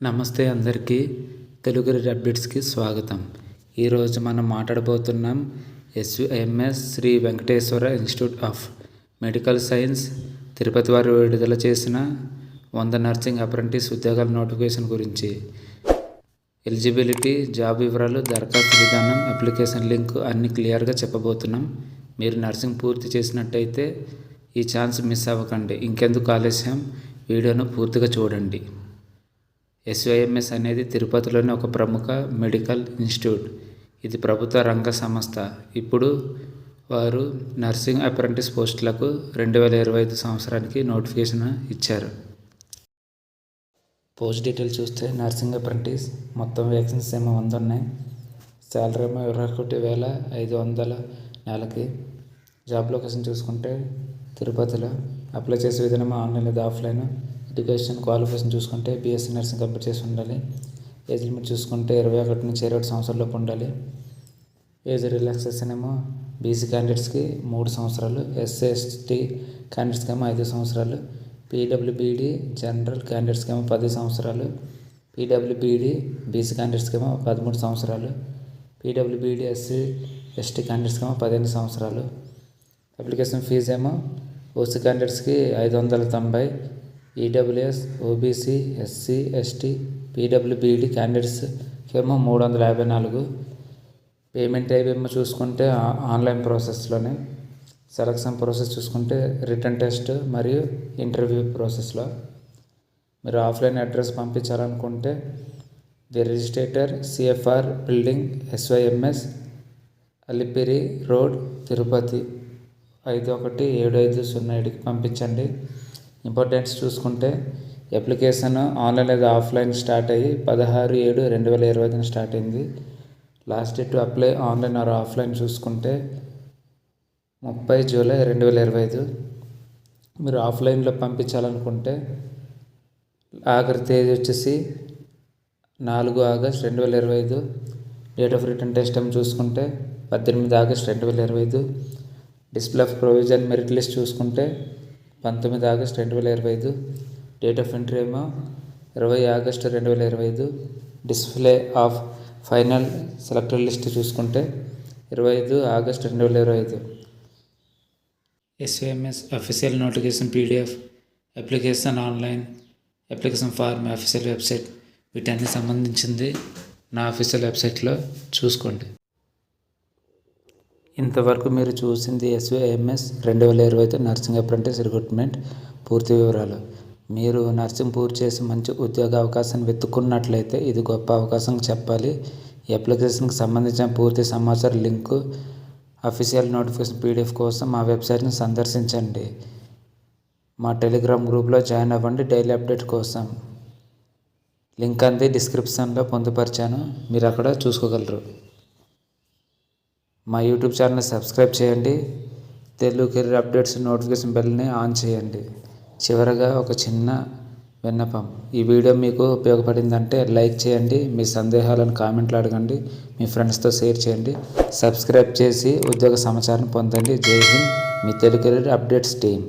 నమస్తే అందరికీ తెలుగు అప్డేట్స్కి స్వాగతం. ఈరోజు మనం మాట్లాడబోతున్నాం SVIMS Sri Venkateswara institute of medical science Tirupati వారు విడుదల చేసిన 100 నర్సింగ్ అప్రెంటిస్ ఉద్యోగాల నోటిఫికేషన్ గురించి. ఎలిజిబిలిటీ, జాబ్ వివరాలు, దరఖాస్తు విధానం, అప్లికేషన్ లింక్ అన్నీ క్లియర్గా చెప్పబోతున్నాం. మీరు నర్సింగ్ పూర్తి చేసినట్టయితే ఈ ఛాన్స్ మిస్ అవ్వకండి. ఇంకెందుకు ఆలస్యం, వీడియోను పూర్తిగా చూడండి. ఎస్విఎంఎస్ అనేది తిరుపతిలోని ఒక ప్రముఖ మెడికల్ ఇన్స్టిట్యూట్. ఇది ప్రభుత్వ రంగ సంస్థ. ఇప్పుడు వారు నర్సింగ్ అప్రెంటిస్ పోస్టులకు 2025 సంవత్సరానికి నోటిఫికేషన్ ఇచ్చారు. పోస్ట్ డీటెయిల్ చూస్తే నర్సింగ్ అప్రెంటిస్ మొత్తం వేకెన్సీస్ ఏమో 100 ఉన్నాయి. శాలరీ ఏమో 21,500 నెలకి. జాబ్ లొకేషన్ చూసుకుంటే తిరుపతిలో. అప్లై చేసే విధానం ఆన్లైన్ లేదా ఆఫ్లైన్. ఎడ్యుకేషన్ క్వాలిఫికేషన్ చూసుకుంటే బీఎస్సీ నర్సింగ్ కంప్లీట్ చేసి ఉండాలి. ఏజ్ లిమిట్ చూసుకుంటే 21 నుంచి 27 సంవత్సరాలలోపు ఉండాలి. ఏజ్ రిలాక్సేషన్ ఏమో బీసీ క్యాండిడేట్స్కి 3 సంవత్సరాలు, ఎస్సీ ఎస్టీ క్యాండిడేట్స్కి ఏమో 5 సంవత్సరాలు, పీడబ్ల్యూబీడీ జనరల్ క్యాండిడేట్స్కి ఏమో 10 సంవత్సరాలు, పీడబ్ల్యూబీడీ బీసీ క్యాండిడేట్స్కి ఏమో 13 సంవత్సరాలు, పీడబ్ల్యూబీడీ ఎస్సీ ఎస్టీ క్యాండిడేట్స్కి ఏమో 15 సంవత్సరాలు. అప్లికేషన్ ఫీజు ఏమో ఓసీ క్యాండిడేట్స్కి 590, ఈడబ్ల్యూఎస్, ఓబీసీ, ఎస్సీ ఎస్టీ, పీడబ్ల్యూబీడీ క్యాండిడేట్స్కి ఏమో 354. పేమెంట్ టైప్ ఏమో చూసుకుంటే ఆన్లైన్ ప్రాసెస్లోనే. సెలక్షన్ ప్రాసెస్ చూసుకుంటే రిటర్న్ టెస్ట్ మరియు ఇంటర్వ్యూ ప్రాసెస్లో. మీరు ఆఫ్లైన్ అడ్రస్ పంపించాలనుకుంటే the registrar, CFR building, SVIMS, Alipiri road, Tirupati 517507కి పంపించండి. ఇంపార్టెంట్స్ చూసుకుంటే అప్లికేషన్ ఆన్లైన్ లేదా ఆఫ్లైన్ స్టార్ట్ అయ్యి 16/7/2025 స్టార్ట్ అయింది. Last date to apply online or offline చూసుకుంటే 30 జూలై 2025. మీరు ఆఫ్లైన్లో పంపించాలనుకుంటే ఆఖరి తేదీ వచ్చేసి 4 August 2025. Date of written test చూసుకుంటే 18 August 2025. Display of provision merit list చూసుకుంటే 19 ఆగస్ట్ 2025. డేట్ ఆఫ్ ఎంట్రీ ఏమో 20 August 2025. Display of final selector list చూసుకుంటే 25 August 2025. SVIMS official notification PDF, application online, application form, official website వీటన్ని సంబంధించింది నా official వెబ్సైట్లో చూసుకోండి. ఇంతవరకు మీరు చూసింది ఎస్విఎంఎస్ 2025 నర్సింగ్ అప్రెంటిస్ రిక్రూట్మెంట్ పూర్తి వివరాలు. మీరు నర్సింగ్ పూర్తి చేసి మంచి ఉద్యోగ అవకాశాన్ని వెతుక్కున్నట్లయితే ఇది గొప్ప అవకాశం చెప్పాలి. ఈ అప్లికేషన్కి సంబంధించిన పూర్తి సమాచారం లింకు, అఫీషియల్ నోటిఫికేషన్ పీడిఎఫ్ కోసం మా వెబ్సైట్ని సందర్శించండి. మా టెలిగ్రామ్ గ్రూప్లో జాయిన్ అవ్వండి డైలీ అప్డేట్ కోసం. లింక్ అంది డిస్క్రిప్షన్లో పొందుపరిచాను, మీరు అక్కడ చూసుకోగలరు. మా యూట్యూబ్ ఛానల్ని సబ్స్క్రైబ్ చేయండి. తెలుగు కెరీర్ అప్డేట్స్ నోటిఫికేషన్ బెల్ని ఆన్ చేయండి. చివరగా ఒక చిన్న విన్నపం, ఈ వీడియో మీకు ఉపయోగపడిందంటే లైక్ చేయండి. మీ సందేహాలను కామెంట్లో అడగండి. మీ ఫ్రెండ్స్తో షేర్ చేయండి. సబ్స్క్రైబ్ చేసి ఉద్యోగ సమాచారం పొందండి. జై హింద్, మీ తెలుగు కెరీర్ అప్డేట్స్ టీమ్.